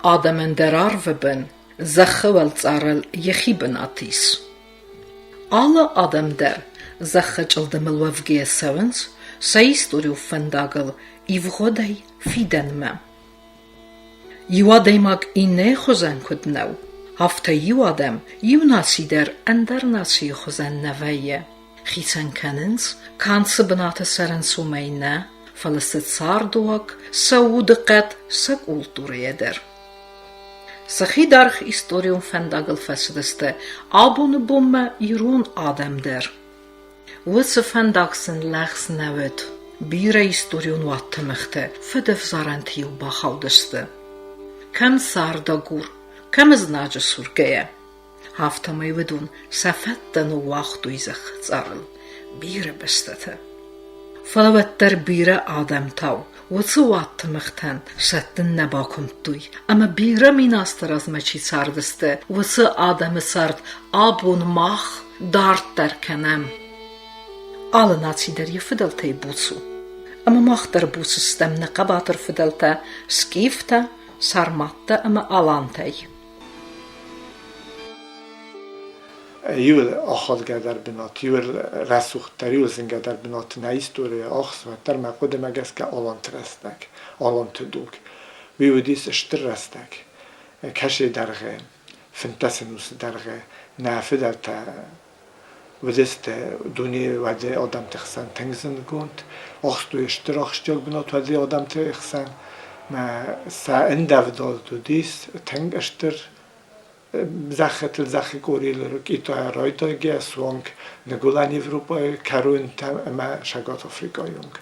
Adamın derarve ben, zahıvel tsarel yehi benatis. Alla Adam der, zahıçıldımıl vevgiye sevens, sa istoriu fendagıl, ivgodey fidenme. Yuadeymak inne xozen kudnev, hafta yuadem, yunasi der ender nasi xozen neveye. Chisen kenens, kanse benate seren sumeyne, falestet sarduak, sa udeqet, sa kultureye der. Sachi darch istorium fendagel fesdeste, abone bomme irun Adam der. Wisse fendagsen lechs nevet, bire istorium wattemechte, fedef zarentiu bachaudeste. Kem sardagur, kem znaje surgeye. Hafta mai vedun, safetten u wachtu izach tsarl, bire bestete. Falavetter bire Adam tau, wotsu wattemechten, setten nebakumtui, ama bire minaster az mechi sardeste, wotsu Adam sard, abun mach, dart derkenem. Alle nazi der je fidelte busu. Ama mach der busu stem ne qabater fidelte, skifte, sarmatte ama alantei. Jul achad gedar binat, jul rasuchter, jul zingedar binat na istorija achsvetter, meg kode meg ezke alantresztek, alantuduk. Bivudis stresztek, kesi derge, fintesinus derge, na fidelte, ودست دنیا وده آدم تخسن تنگزن گوند آخستو اشتراخشتیاک بنات وده آدم تخسن ما سا اندف داد دو دیس تنگ اشتر زخت الزخی کوریل رو که ایتا رایتا گه سوانگ نگولان Evropa کرون تم اما شگات آفریقا یونگ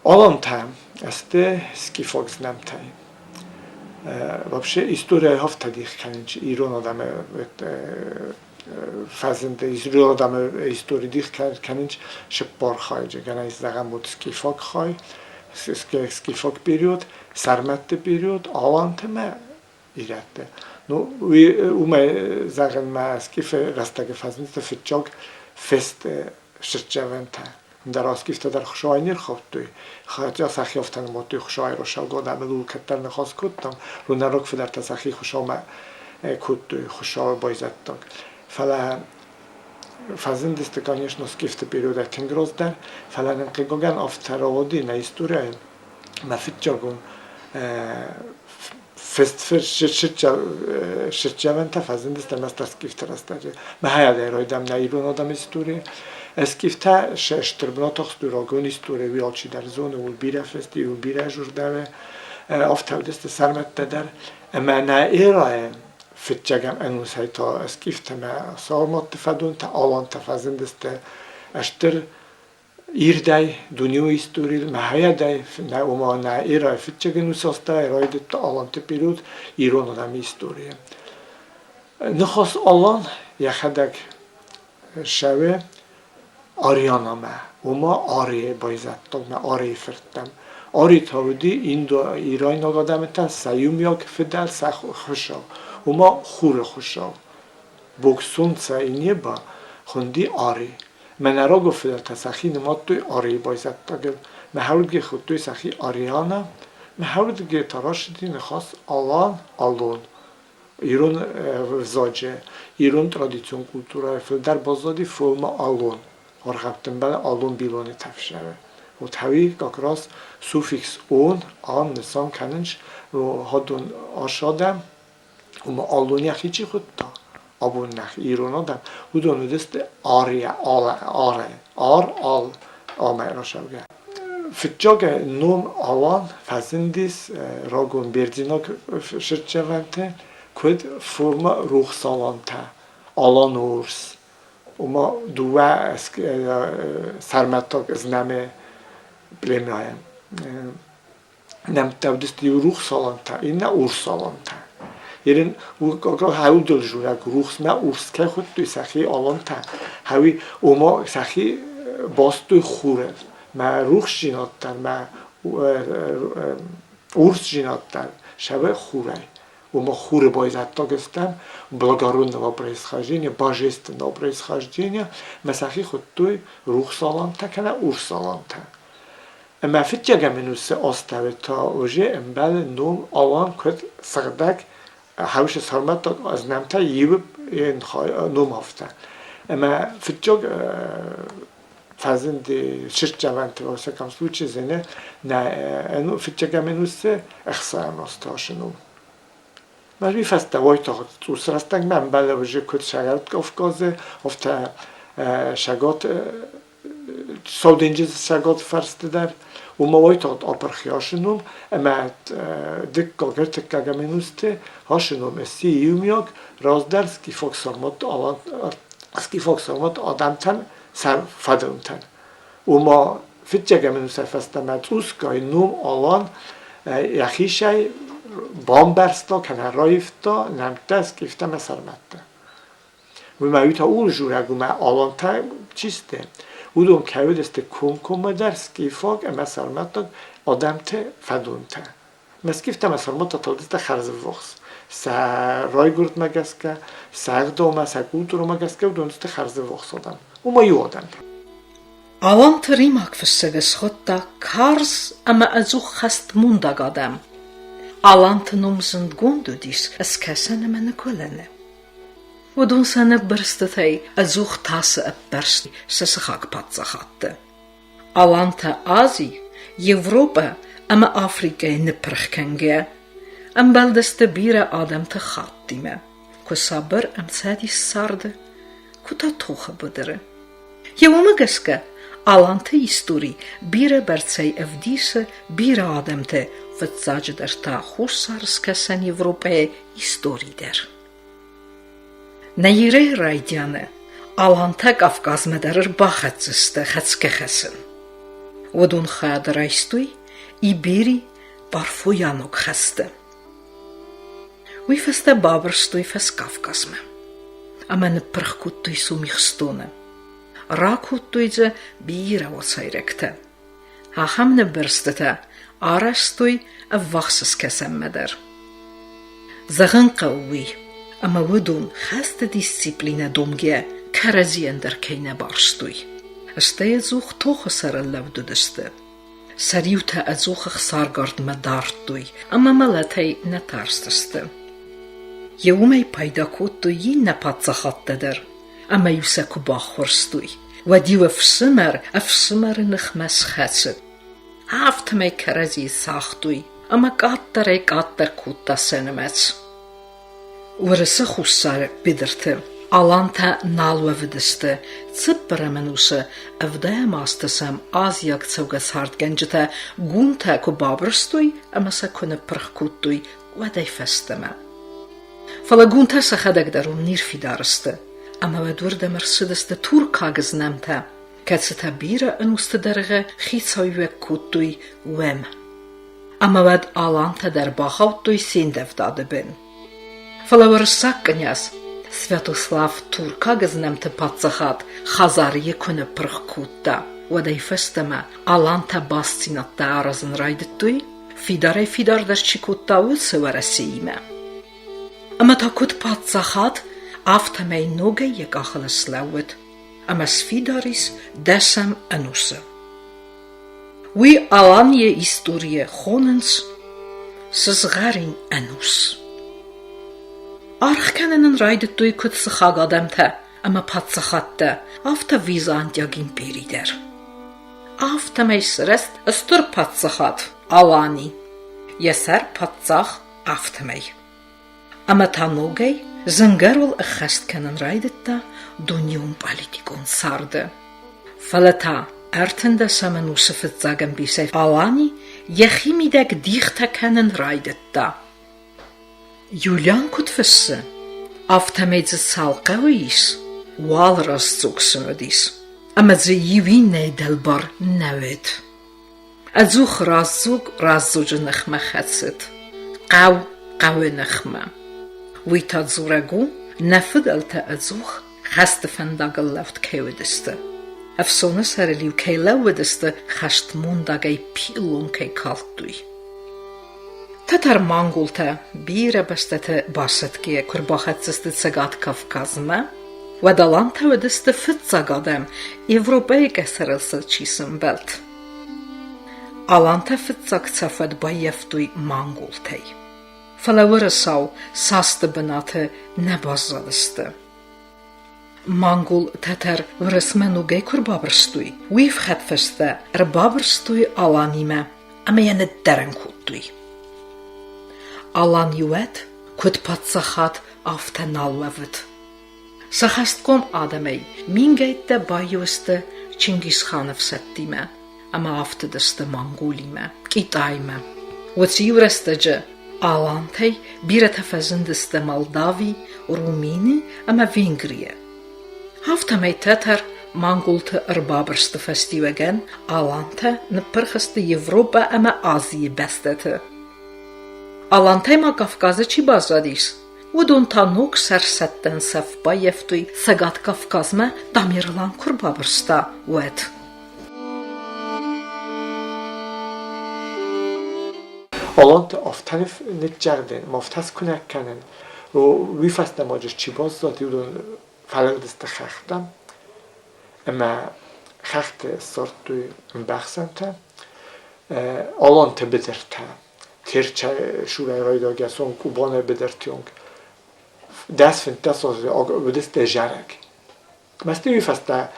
آلان تم استه سکیفاکس نم تم вообще история هفت دیخ کننچ ایران آدم فازنده ایران آدم ایستوری دیخ کننچ شپار خواهی گناه از دقم بود سکیفاک خواهی سکیفاک پیریود سرمت پیریود آوان تمه ایرده نو اومه زغن ما سکیف رستگه فازنده فتجاگ فست شرچوان تا در آسکیفته در خوشای نیر خوب توی خواهد سخی افتن ما توی خوشای رو شاگاد عملو کتر نخواست کتم رو نراک فدر تا سخی خوشا ما کت توی خوشا بایزد تاک فلا فازن دستکانیش نسکیفته پیروده تنگروز در فلا ننقیگوگن افتراودی نه استوره ما فتجاگون فست فر شرچوان تا فازن دستر مست اسکیفته رستگه ما هیاده رایدم نه ایرون آدم استوره اسکیفته ششتر بناتخ دوراگون استوره وی آلچی در زون و بیره فستی و بیره جور داره افتاو دست سرمت در اما نه ایرای فتجگم انوس هیتا اسکیفته ما سالمات تفدون تا آلان تفازن دست اشتر ایردای دنیا استوری ما هیاده نه اوما نه ایرای فتجگم نوساسته ایرای دت آلان تپیرود ایران آدم استوریه نخواست آلان یخدک شوه آریانا ما اوما آریه بایزد تا ما آریه فرتم آری تاودی این دو ایران آقادم تا سیوم یا که فدل سخ خوشا اوما خور خوشا بکسون سا اینیه با خوندی آری من را گفت تا سخی نماد توی آری بایزد تا گل محاول گه خود توی سخی آریانا محاول گه تراش دی نخواست آلان آلون ایران زاجه ایران ترادیسیون کلتورای در بازدی فرم آلون آرخبتن بله آلون بیلونی تفشره و تاوی کاکراس سوفیکس اون آن نسان کننش رو هادون آشادم و ما آلون یخی چی خود تا آبون نخ ایران آدم و دونو دست آریه آره آل آمه را شوگه فتجاگ نوم آوان فزندیس راگون بردینا شرچه ونته کود فرما روح سالانته آلان اورس وما دوه سرمتاک از نمه بلمایم نم تودستی روح سالانته این نه اور سالانته یعنی اگر هاو دل جوره روح نه اورس که خود توی سخی آلانته هاوی وما سخی باست توی خوره ما روح جیناتر ما اورس جیناتر شبه خوره وما хуже боязат тогестам благородного происхождения, божественного происхождения, масахи хоттой рух саланта, кана ур саланта. اما فتجا منوس استوتا وجه امبل نوم آوان کد سردک هاوش سرمت از نمتا یوب این نوم هفته اما فتجا فازند شش جوانت واسه کم سوچ زنه نه انو فتجا منوس اخسان استاشنو مری فست دوای تا تو سرستنگ من بله وجه کد شگرت افکازه افته شگات سودینجز شگات فرست در و موای تا آپرخیاشنوم اما دکا گرتکا گمینوسته هاشنوم اسی یومیاک راز در سکی فاکسارمات آدمتن سر فدونتن و ما فتجا گمینوسه فستمت اوسکای نوم آلان یخیشای بامبرستا کنه رایفتا نمته سکیفته مسرمته و ما یوتا اون جوره گو ما آلان تا چیسته اون که دست کم در سکیفاک اما سرمتا آدم ته فدونته مسکیفته مسرمتا تا دست خرز وخص رای گرد مگسکه سردومه سکولتورو مگسکه و دونست خرز وخص آدم و ما یو آدم آلان تریماک فسگس خودتا کارز اما ازو خست مونdag آدم آلان تنوم زند گوندو دیس از کسانه من کلنه و دون سنه برستتای ازوخ تاس برستی سسخاک پاتزاخاته. آلان تا آزی، یوروپا اما آفریقای نپرخکنگه ام بلدست بیر آدم تا خاتیمه که صبر ام سادی سارده که تا توخه بدره. یومه گسکه آلان تا ایستوری بیر برسای افدیسه بیر آدم تا فتزاج در تا خوش سارس کسان یوروپای ایستوری در. نیره رایدیانه آلان تا Kafkaz مدرر باخدزسته خدسکه خسن. و دون خواهد رایستوی ای بیری بارفویانوک خسته. وی فسته بابرستوی فس Kafkaz me. اما نپرخکوتوی سومیخستونه. راکوتوی زه بیره و سایرکته. هم نبرسته آرستوی افواخسس کسم مدر. زغن قوی. اما ودون خست دیسیپلینه دومگه کرزی اندر کینه بارستوی. استه ازوخ توخ سر اللودو دسته. سریوتا ازوخ خسارگارد مدارتوی اما ملتای نتارستسته. یومی پیدا کودتوی نپاتزاخاته در اما یوسکو باخورستوی و دیو افسمر نخمس خدست. هفتمه کرزی ساختوی اما قاتر کوتا سنمت. ورسه خوشسار بدرته آلان تا نالوه ودسته цыппара منوسه افدای ماستسم آزیاک цаугас هارد گنجته گونتا کو بابرستوی اما سکنه پرخکوتوی و دای فستمه. فلا گونتا سخدک درون نیر فیدارسته اما ودور دمرسدسته تور کاغز نمته کتسته بیره انوسته درغه خیصایوه کوتوی وم. اما ود آلان تا در باخوتوی سیندف داده بین. فلا ورسак князь Святослав Туркагыз немте пацахат хазарие күні пырхкутта. Уадай фестеме аланта басцинатта аразын райдыттуй, фидар чикутта улсы варасииме. Ама такут пацахат автамей ноге егахылы слаует, ама сфидарис десем анусы. Уи аланье история хоненс сызгарин анус. Архкенен райдыттуй күтсі хаг адамта, ама патсахатта, афта Византиягин перидер. Афта мейсрест ыстыр патсахат, алани. Есер патсах афтамей. Ама таногей, зынгарол ықхасткенен райдытта, дуниум политикон сарды. Фалата, артында саман усыфыт заган бисей алани, ехимидек дихта кенен райдытта. Юлян кутфesse, автамейзе салқавис, walras zugsödis, ama ze yivine delbar neved. Azug razug nechme chetsit, qawe nechme. Wita zuragu, nefidelte azug, chaste fendagel left kewediste. Afsones hereliu kei lewediste, chast mundagei pilon kei kaltui. Tatar mangulta bire bestete basetkiye kurbahatsiste tsagat Kafkazme, و دالان تودست فتزاگادم Evropa'ya geserilse çisim belt. Alante fıtsaktsafet bayeftuy mangultey. Falavarasau sastı bınatı ne bazalısты. Mangul teter vresmenu geykur babrstuy. Uif xetfeste babrstuy alanime. Ama yani deren kuttuy. Alan yuet kut patsahat aftenallavit. Sahastkom adamey mingeytte bayuste Çingizxanov settime. Ama aftıdıstı Mangolime, Kitayme. Vıtsiyurestacı Alantey bir tefezindiste Moldavi, Rumini ama Vengriye. Haftamey teter Mangoltı ırbabrstı festivegen Alante nıpırxıstı Evropa ama Aziye besteti. Alantey ma Kafkazı çi bazadis. Udun tanok sersetten sefba yeftuy Sagat Kafkazme Damirlan kurbabrsta uet. Allant aftanif nitjardin, maftas kunekkanen, och vi fasta majer chibazat udon falagdiste khachtam, ama khachte sortu baxsanta, allant bederta, tercha shulay raydaga son kubane bedertjong, das fint das udiste jarek. Masti vi fasta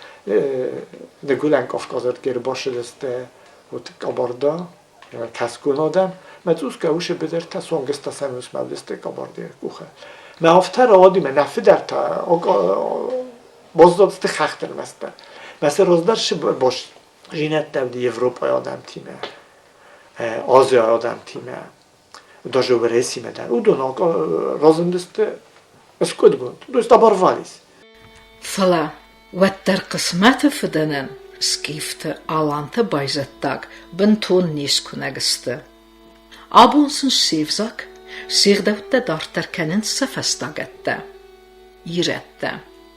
de Gulen Kafkazat gerbashedeste ut kabarda, kaskun adam, متوسكا وش بدرتا سونجستا ساموس مالستي كباردي كوخه ما هفتر عادي من نفدرتا بازدست خختر مستا مثلا روزدارش باش جینت دودی اروپا آدم تیمه آزیا آدم تیمه داجو برسی مدن او دون رازندست اسکود بود دوست باروالیس فلا وتر قسمت فدنن skifte Alante bayzettak bentun niskunegiste. Abonsun sevzak, sirdevte darterkenin sefestagette. Irette.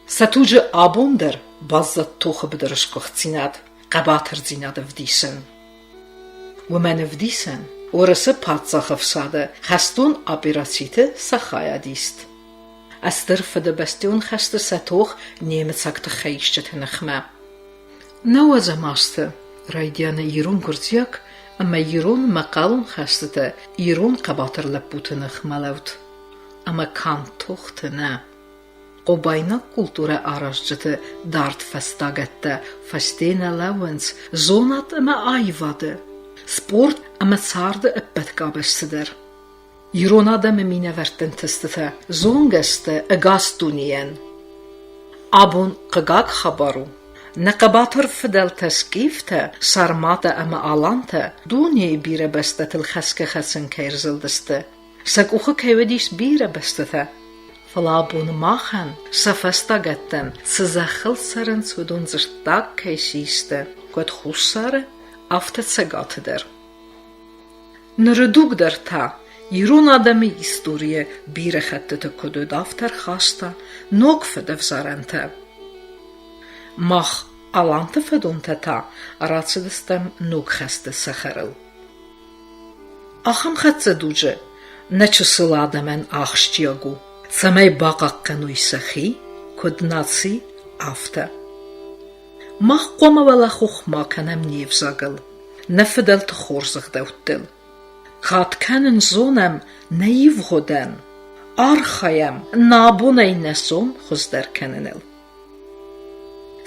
Satuce abonder bazzat toche bedrışkochzinad, qabatır zinad vdisen. Women vdisen, orası patsachevsade, khastun apirasite sakhayadist. Ester fede bestion khaste satoch nemetsakte khayishtet nkhma. نوازه ماسته رایدیان ایرون گرزیاک اما ایرون مقالون خسته ایرون قباتر لپوتنخ ملوت اما کان توخت نه قباینا کلتوره آراشجته دارت فستاگته فستینه لونس زونات اما آیواده سپورت اما سارده ابتگابستدر ایرون آدم مینه ورتن تسته زونگسته اگاستونین آبون قگاک خبارو نقباتر فدل تسكيفته سارماته اما آلانته دوني بيره بستت الخسك خسن كيرزلدسته ساكوخه كيوديس بيره بستته فلابون ماخن سفستا گتن سزخل سرن سودون زرتاق كيسيسته كود خوصاره افته سگاته در نردوگ در تا ایرون آدمی استوریه بیره خطته کدو دافتر خاسته نوک فدف زارنته Mach alante fedunteta aracydystem nóg chesty sacherel. Acham chetze duże, nečusilademen achštiogu, samej baqaqqenuy sachi, kodnaci afte. Mach qomavela xuxma kanem nevzagel, nefedel tchorzig deuttil. Katkenen zonem naiv hoden, archayem nabunay nesom xuzderkenenel.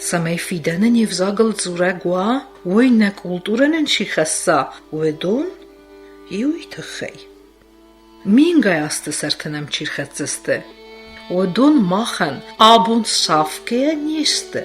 Samej fidene nevzagel zuregua, ujne kulturenen šichessa, uvedun, i ujtëkhej. Mingaj aste sertenem qirhetzeste, uvedun machen abun safke njiste.